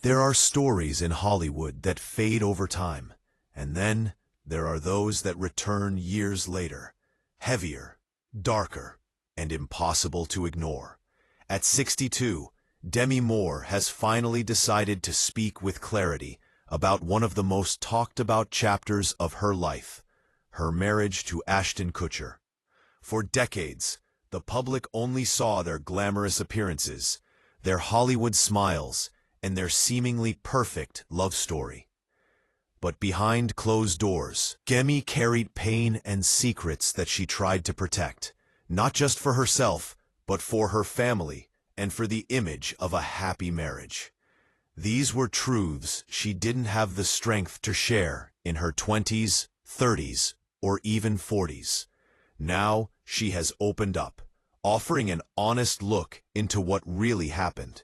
There are stories in Hollywood that fade over time, and then there are those that return years later, heavier, darker, and impossible to ignore. At 62, Demi Moore has finally decided to speak with clarity about one of the most talked about chapters of her life, her marriage to Ashton Kutcher. For decades, the public only saw their glamorous appearances, their Hollywood smiles, and their seemingly perfect love story. But behind closed doors, Demi carried pain and secrets that she tried to protect, not just for herself, but for her family and for the image of a happy marriage. These were truths she didn't have the strength to share in her 20s, 30s, or even 40s. Now she has opened up, offering an honest look into what really happened.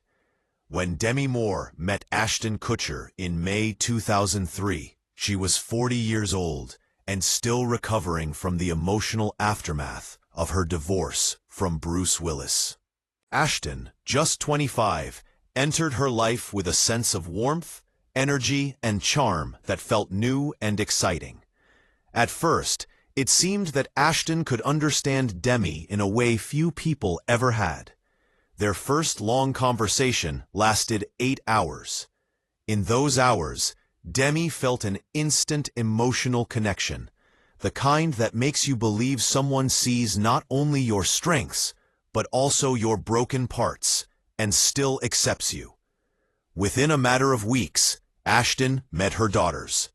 When Demi Moore met Ashton Kutcher in May 2003, she was 40 years old and still recovering from the emotional aftermath of her divorce from Bruce Willis. Ashton, just 25, entered her life with a sense of warmth, energy, and charm that felt new and exciting. At first, it seemed that Ashton could understand Demi in a way few people ever had. Their first long conversation lasted 8 hours. In those hours, Demi felt an instant emotional connection, the kind that makes you believe someone sees not only your strengths, but also your broken parts, and still accepts you. Within a matter of weeks, Ashton met her daughters.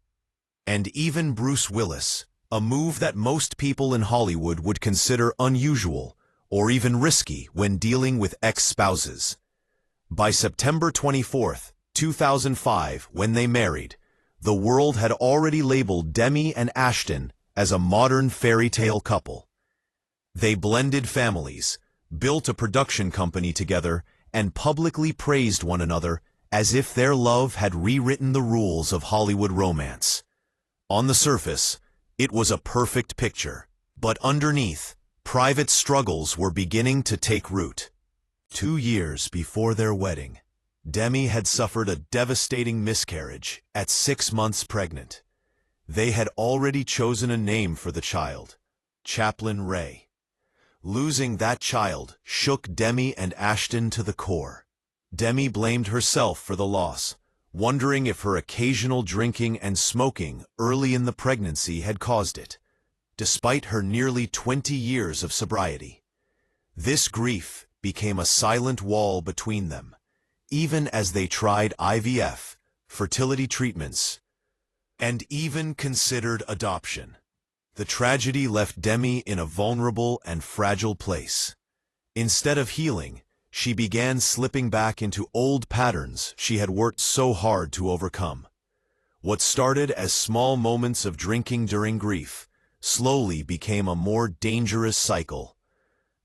And even Bruce Willis, a move that most people in Hollywood would consider unusual or even risky when dealing with ex-spouses. By September 24, 2005, when they married, the world had already labeled Demi and Ashton as a modern fairy tale couple. They blended families, built a production company together, and publicly praised one another as if their love had rewritten the rules of Hollywood romance. On the surface, it was a perfect picture, but underneath, private struggles were beginning to take root. 2 years before their wedding, Demi had suffered a devastating miscarriage at 6 months pregnant. They had already chosen a name for the child, Chaplain Ray. Losing that child shook Demi and Ashton to the core. Demi blamed herself for the loss, wondering if her occasional drinking and smoking early in the pregnancy had caused it, despite her nearly 20 years of sobriety. This grief became a silent wall between them, even as they tried IVF, fertility treatments, and even considered adoption. The tragedy left Demi in a vulnerable and fragile place. Instead of healing, she began slipping back into old patterns she had worked so hard to overcome. What started as small moments of drinking during grief slowly became a more dangerous cycle.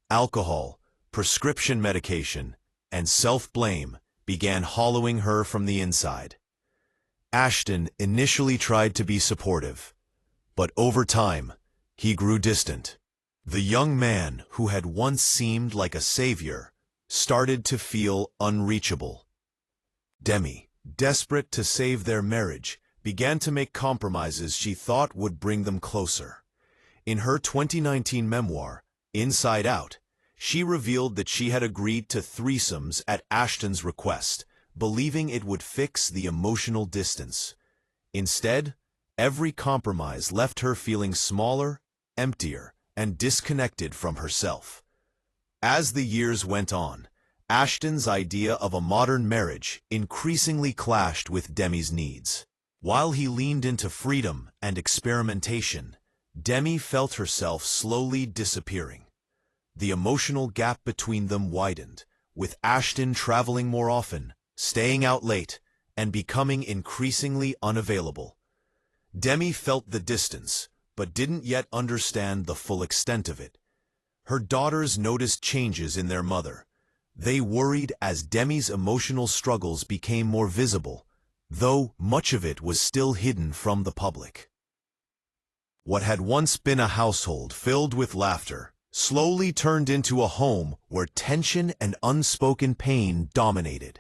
Alcohol, prescription medication, and self-blame began hollowing her from the inside. Ashton initially tried to be supportive, but over time, he grew distant. The young man who had once seemed like a savior started to feel unreachable. Demi, desperate to save their marriage, began to make compromises she thought would bring them closer. In her 2019 memoir, Inside Out, she revealed that she had agreed to threesomes at Ashton's request, believing it would fix the emotional distance. Instead, every compromise left her feeling smaller, emptier, and disconnected from herself. As the years went on, Ashton's idea of a modern marriage increasingly clashed with Demi's needs. While he leaned into freedom and experimentation, Demi felt herself slowly disappearing. The emotional gap between them widened, with Ashton traveling more often, staying out late, and becoming increasingly unavailable. Demi felt the distance, but didn't yet understand the full extent of it. Her daughters noticed changes in their mother. They worried as Demi's emotional struggles became more visible, though much of it was still hidden from the public. What had once been a household filled with laughter slowly turned into a home where tension and unspoken pain dominated.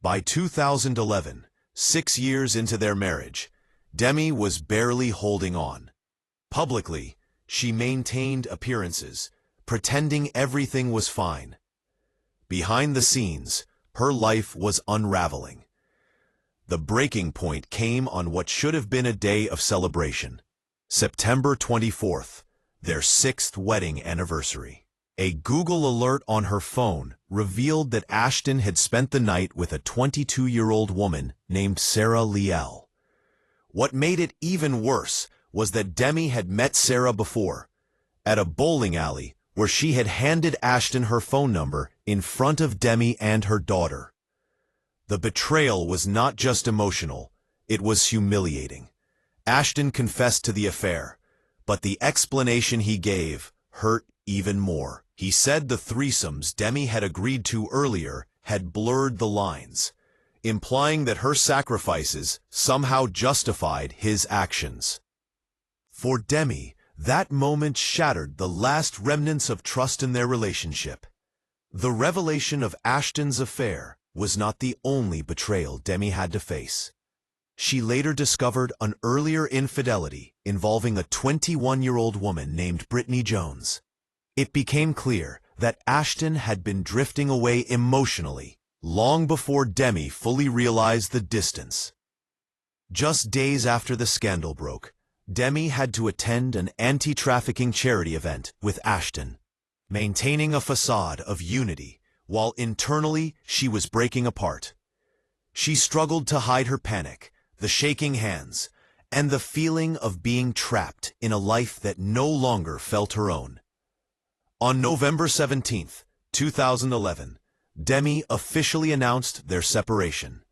By 2011, 6 years into their marriage, Demi was barely holding on. Publicly, she maintained appearances, pretending everything was fine. Behind the scenes, her life was unraveling. The breaking point came on what should have been a day of celebration. September 24th, their 6th wedding anniversary. A Google alert on her phone revealed that Ashton had spent the night with a 22-year-old woman named Sarah Liel. What made it even worse was that Demi had met Sarah before, at a bowling alley where she had handed Ashton her phone number in front of Demi and her daughter. The betrayal was not just emotional, it was humiliating. Ashton confessed to the affair, but the explanation he gave hurt even more. He said the threesomes Demi had agreed to earlier had blurred the lines, implying that her sacrifices somehow justified his actions. For Demi, that moment shattered the last remnants of trust in their relationship. The revelation of Ashton's affair was not the only betrayal Demi had to face. She later discovered an earlier infidelity involving a 21-year-old woman named Brittany Jones. It became clear that Ashton had been drifting away emotionally long before Demi fully realized the distance. Just days after the scandal broke, Demi had to attend an anti-trafficking charity event with Ashton, maintaining a facade of unity while internally she was breaking apart. She struggled to hide her panic, the shaking hands, and the feeling of being trapped in a life that no longer felt her own. On November 17, 2011, Demi officially announced their separation.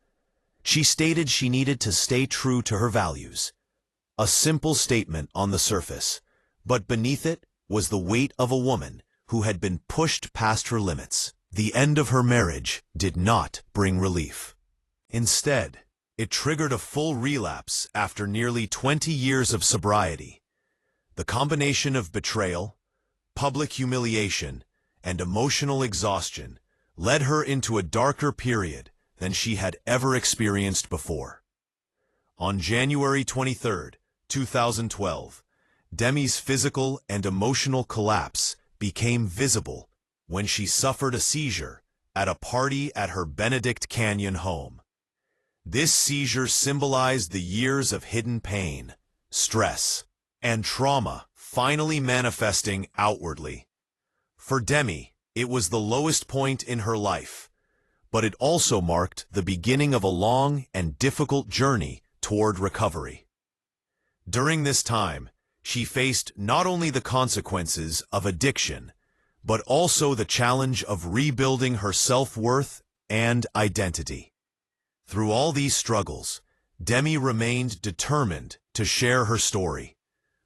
She stated she needed to stay true to her values. A simple statement on the surface, but beneath it was the weight of a woman who had been pushed past her limits. The end of her marriage did not bring relief. Instead, it triggered a full relapse after nearly 20 years of sobriety. The combination of betrayal, public humiliation, and emotional exhaustion led her into a darker period than she had ever experienced before. On January 23, 2012, Demi's physical and emotional collapse became visible when she suffered a seizure at a party at her Benedict Canyon home. This seizure symbolized the years of hidden pain, stress, and trauma finally manifesting outwardly. For Demi, it was the lowest point in her life, but it also marked the beginning of a long and difficult journey toward recovery. During this time, she faced not only the consequences of addiction, but also the challenge of rebuilding her self-worth and identity. Through all these struggles, Demi remained determined to share her story.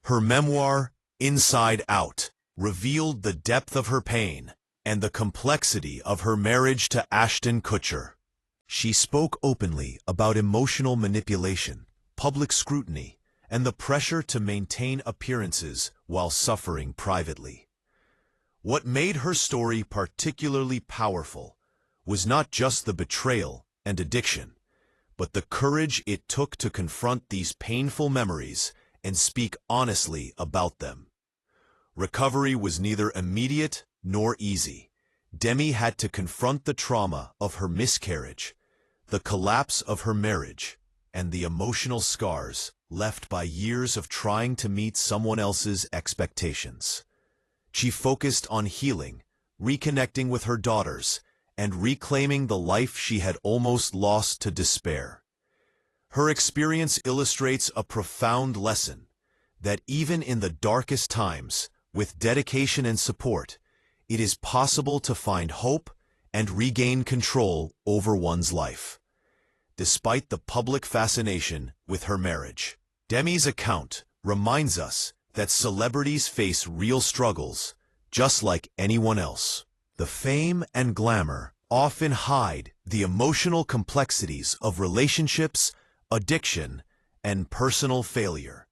Her memoir, Inside Out, revealed the depth of her pain and the complexity of her marriage to Ashton Kutcher. She spoke openly about emotional manipulation, public scrutiny, and the pressure to maintain appearances while suffering privately. What made her story particularly powerful was not just the betrayal and addiction, but the courage it took to confront these painful memories and speak honestly about them. Recovery was neither immediate nor easy. Demi had to confront the trauma of her miscarriage, the collapse of her marriage, and the emotional scars left by years of trying to meet someone else's expectations. She focused on healing, reconnecting with her daughters, and reclaiming the life she had almost lost to despair. Her experience illustrates a profound lesson, that even in the darkest times, with dedication and support, it is possible to find hope and regain control over one's life. Despite the public fascination with her marriage, Demi's account reminds us that celebrities face real struggles, just like anyone else. The fame and glamour often hide the emotional complexities of relationships, addiction, and personal failure.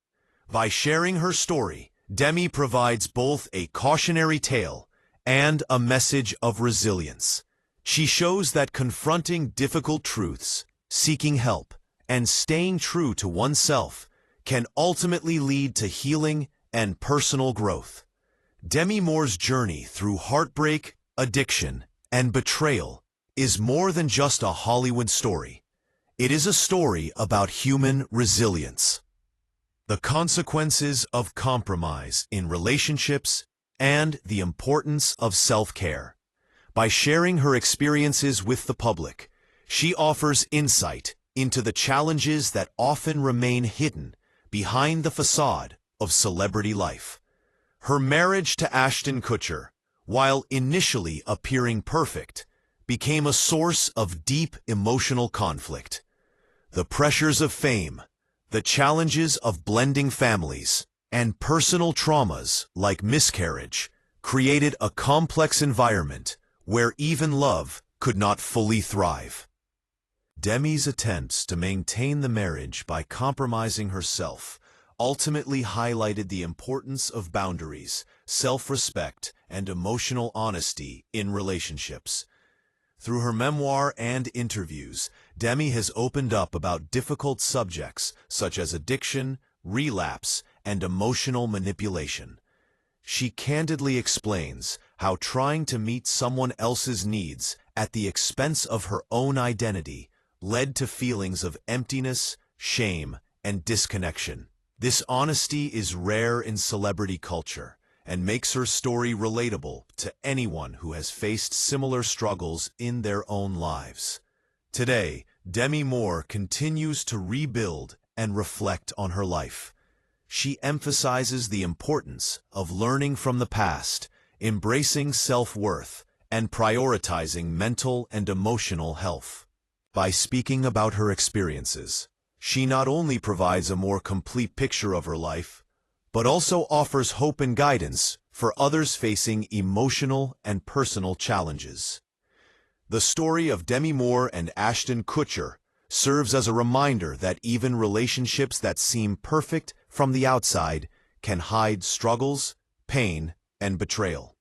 By sharing her story, Demi provides both a cautionary tale and a message of resilience, She shows that confronting difficult truths, seeking help, and staying true to oneself can ultimately lead to healing and personal growth. Demi Moore's journey through heartbreak, addiction, and betrayal is more than just a Hollywood story. It is a story about human resilience, the consequences of compromise in relationships, and the importance of self-care. By sharing her experiences with the public, she offers insight into the challenges that often remain hidden behind the facade of celebrity life. Her marriage to Ashton Kutcher, while initially appearing perfect, became a source of deep emotional conflict. The pressures of fame, the challenges of blending families, and personal traumas like miscarriage created a complex environment where even love could not fully thrive. Demi's attempts to maintain the marriage by compromising herself ultimately highlighted the importance of boundaries, self-respect, and emotional honesty in relationships. Through her memoir and interviews, Demi has opened up about difficult subjects such as addiction, relapse, and emotional manipulation. She candidly explains how trying to meet someone else's needs at the expense of her own identity led to feelings of emptiness, shame, and disconnection. This honesty is rare in celebrity culture and makes her story relatable to anyone who has faced similar struggles in their own lives. Today, Demi Moore continues to rebuild and reflect on her life. She emphasizes the importance of learning from the past, embracing self-worth, and prioritizing mental and emotional health. By speaking about her experiences, she not only provides a more complete picture of her life, but also offers hope and guidance for others facing emotional and personal challenges. The story of Demi Moore and Ashton Kutcher serves as a reminder that even relationships that seem perfect from the outside can hide struggles, pain, and betrayal.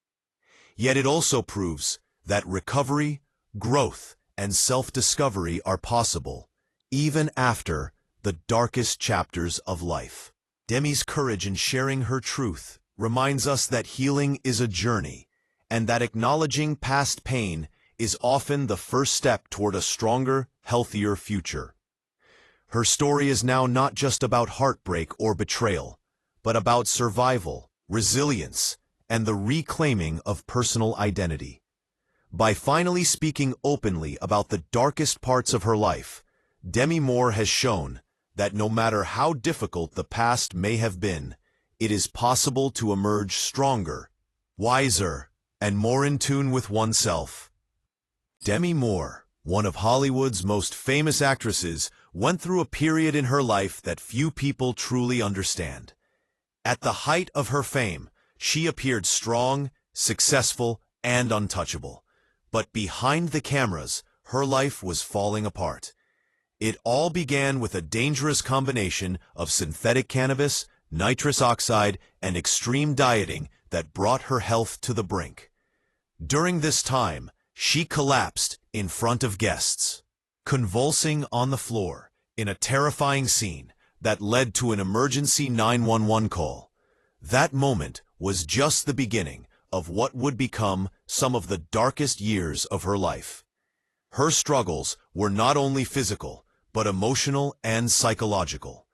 Yet it also proves that recovery, growth, and self-discovery are possible, even after the darkest chapters of life. Demi's courage in sharing her truth reminds us that healing is a journey, and that acknowledging past pain is often the first step toward a stronger, healthier future. Her story is now not just about heartbreak or betrayal, but about survival, resilience, and the reclaiming of personal identity. By finally speaking openly about the darkest parts of her life, Demi Moore has shown that no matter how difficult the past may have been, it is possible to emerge stronger, wiser, and more in tune with oneself. Demi Moore, one of Hollywood's most famous actresses, went through a period in her life that few people truly understand. At the height of her fame, she appeared strong, successful, and untouchable. But behind the cameras, her life was falling apart. It all began with a dangerous combination of synthetic cannabis, nitrous oxide, and extreme dieting that brought her health to the brink. During this time, she collapsed in front of guests, convulsing on the floor in a terrifying scene that led to an emergency 911 call. That moment was just the beginning of what would become some of the darkest years of her life. Her struggles were not only physical, but emotional and psychological.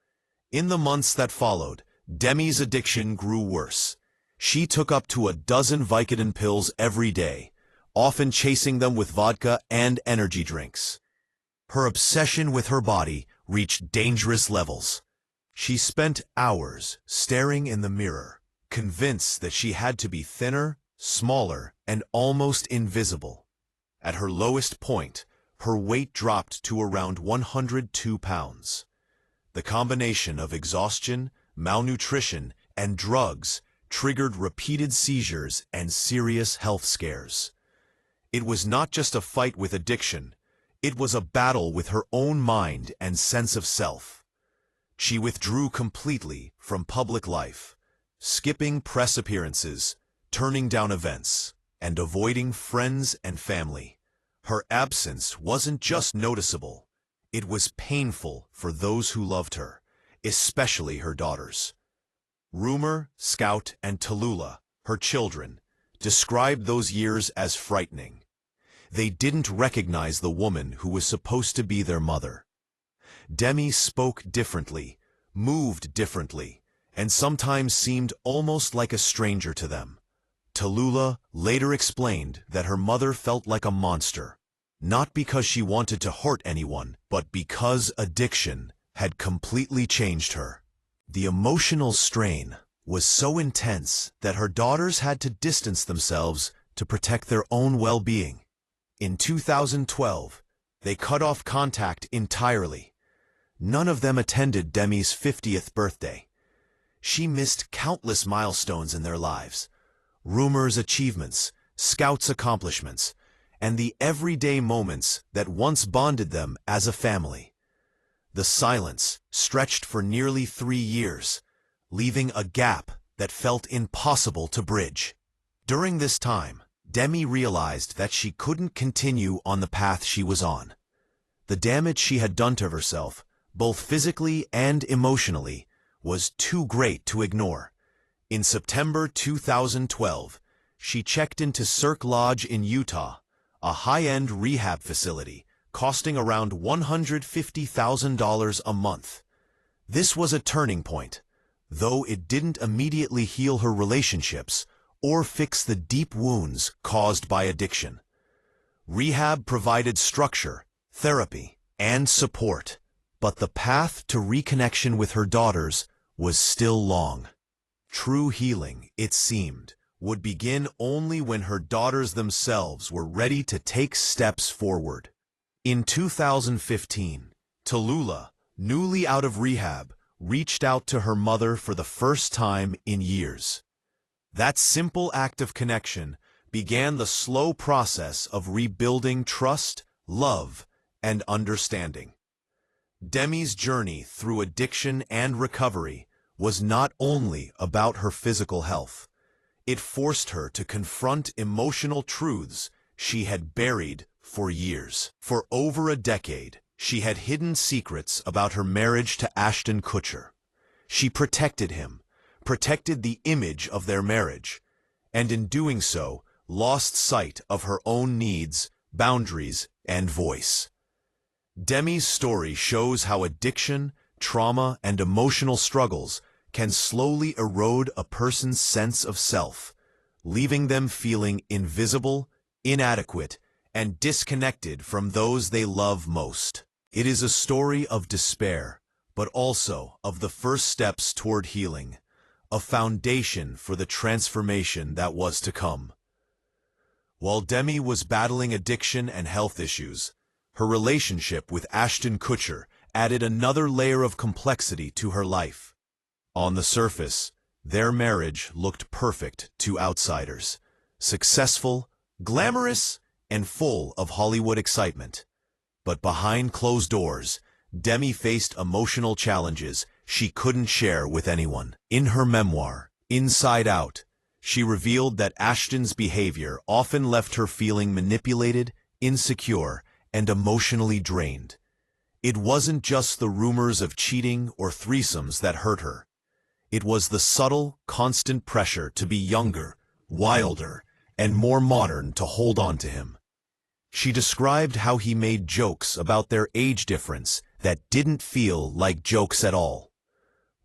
In the months that followed, Demi's addiction grew worse. She took up to a dozen Vicodin pills every day, often chasing them with vodka and energy drinks. Her obsession with her body reached dangerous levels. She spent hours staring in the mirror, convinced that she had to be thinner, smaller, and almost invisible. At her lowest point, her weight dropped to around 102 pounds. The combination of exhaustion, malnutrition, and drugs triggered repeated seizures and serious health scares. It was not just a fight with addiction, it was a battle with her own mind and sense of self. She withdrew completely from public life, skipping press appearances, turning down events, and avoiding friends and family. Her absence wasn't just noticeable, it was painful for those who loved her, especially her daughters. Rumor, Scout, and Tallulah, her children, described those years as frightening. They didn't recognize the woman who was supposed to be their mother. Demi spoke differently, moved differently, and sometimes seemed almost like a stranger to them. Tallulah later explained that her mother felt like a monster, not because she wanted to hurt anyone, but because addiction had completely changed her. The emotional strain was so intense that her daughters had to distance themselves to protect their own well-being. In 2012, they cut off contact entirely. None of them attended Demi's 50th birthday. She missed countless milestones in their lives, Rumor's achievements, Scout's accomplishments, and the everyday moments that once bonded them as a family. The silence stretched for nearly 3 years, leaving a gap that felt impossible to bridge. During this time, Demi realized that she couldn't continue on the path she was on. The damage she had done to herself, both physically and emotionally, was too great to ignore. In September 2012, she checked into Cirque Lodge in Utah, a high-end rehab facility costing around $150,000 a month. This was a turning point, though it didn't immediately heal her relationships or fix the deep wounds caused by addiction. Rehab provided structure, therapy, and support, but the path to reconnection with her daughters was still long. True healing, it seemed, would begin only when her daughters themselves were ready to take steps forward. In 2015, Tallulah, newly out of rehab, reached out to her mother for the first time in years. That simple act of connection began the slow process of rebuilding trust, love, and understanding. Demi's journey through addiction and recovery was not only about her physical health. It forced her to confront emotional truths she had buried for years. For over a decade, she had hidden secrets about her marriage to Ashton Kutcher. She protected him, protected the image of their marriage, and in doing so, lost sight of her own needs, boundaries, and voice. Demi's story shows how addiction, trauma, and emotional struggles can slowly erode a person's sense of self, leaving them feeling invisible, inadequate, and disconnected from those they love most. It is a story of despair, but also of the first steps toward healing, a foundation for the transformation that was to come. While Demi was battling addiction and health issues, her relationship with Ashton Kutcher added another layer of complexity to her life. On the surface, their marriage looked perfect to outsiders, successful, glamorous, and full of Hollywood excitement. But behind closed doors, Demi faced emotional challenges she couldn't share with anyone. In her memoir, Inside Out, she revealed that Ashton's behavior often left her feeling manipulated, insecure, and emotionally drained. It wasn't just the rumors of cheating or threesomes that hurt her. It was the subtle, constant pressure to be younger, wilder, and more modern to hold on to him. She described how he made jokes about their age difference that didn't feel like jokes at all.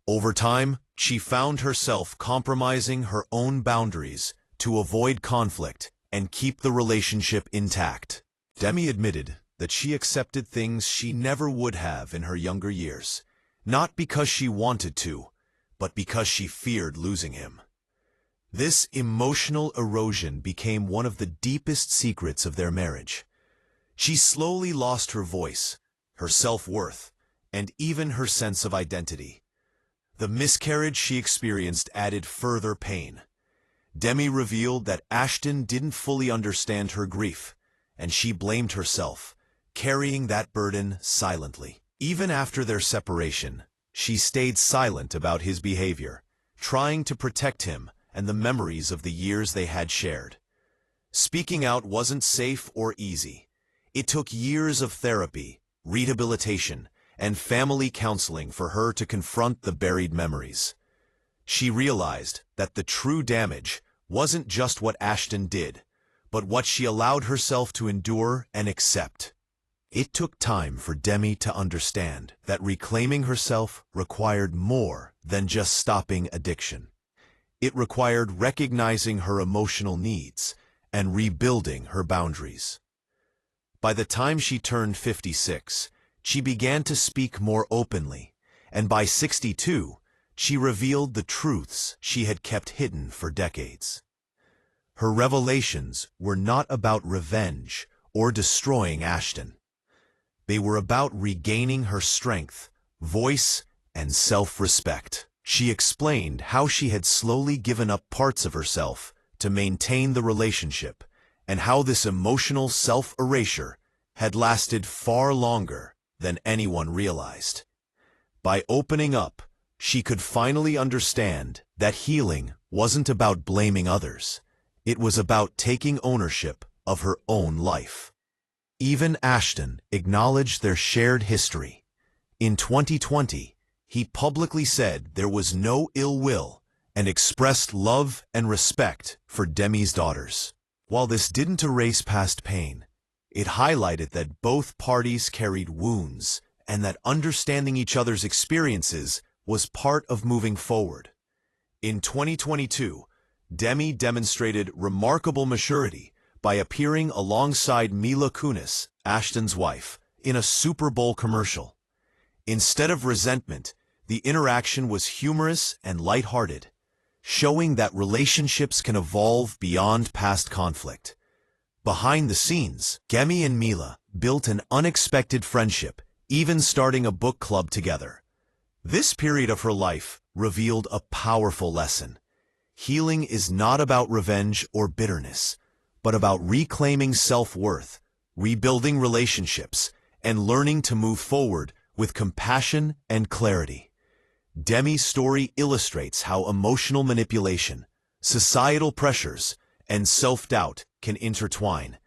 Over time, she found herself compromising her own boundaries to avoid conflict and keep the relationship intact. Demi admitted that she accepted things she never would have in her younger years, not because she wanted to, but because she feared losing him. This emotional erosion became one of the deepest secrets of their marriage. She slowly lost her voice, her self-worth, and even her sense of identity. The miscarriage she experienced added further pain. Demi revealed that Ashton didn't fully understand her grief, and she blamed herself, carrying that burden silently. Even after their separation, she stayed silent about his behavior, trying to protect him and the memories of the years they had shared. Speaking out wasn't safe or easy. It took years of therapy, rehabilitation, and family counseling for her to confront the buried memories. She realized that the true damage wasn't just what Ashton did, but what she allowed herself to endure and accept. It took time for Demi to understand that reclaiming herself required more than just stopping addiction. It required recognizing her emotional needs and rebuilding her boundaries. By the time she turned 56, she began to speak more openly, and by 62, she revealed the truths she had kept hidden for decades. Her revelations were not about revenge or destroying Ashton. They were about regaining her strength, voice, and self-respect. She explained how she had slowly given up parts of herself to maintain the relationship, and how this emotional self-erasure had lasted far longer than anyone realized. By opening up, she could finally understand that healing wasn't about blaming others. It was about taking ownership of her own life. Even Ashton acknowledged their shared history. In 2020, he publicly said there was no ill will and expressed love and respect for Demi's daughters. While this didn't erase past pain, it highlighted that both parties carried wounds and that understanding each other's experiences was part of moving forward. In 2022, Demi demonstrated remarkable maturity by appearing alongside Mila Kunis, Ashton's wife, in a Super Bowl commercial. Instead of resentment, the interaction was humorous and lighthearted, showing that relationships can evolve beyond past conflict. Behind the scenes, Demi and Mila built an unexpected friendship, even starting a book club together. This period of her life revealed a powerful lesson. Healing is not about revenge or bitterness, but about reclaiming self-worth, rebuilding relationships, and learning to move forward with compassion and clarity. Demi's story illustrates how emotional manipulation, societal pressures, and self-doubt can intertwine,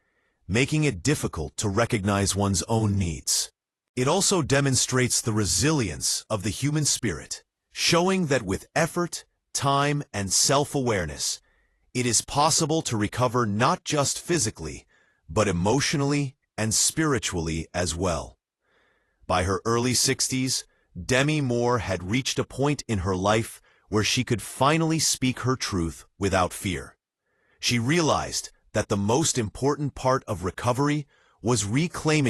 making it difficult to recognize one's own needs. It also demonstrates the resilience of the human spirit, showing that with effort, time, and self-awareness, it is possible to recover not just physically, but emotionally and spiritually as well. By her early 60s, Demi Moore had reached a point in her life where she could finally speak her truth without fear. She realized that the most important part of recovery was reclaiming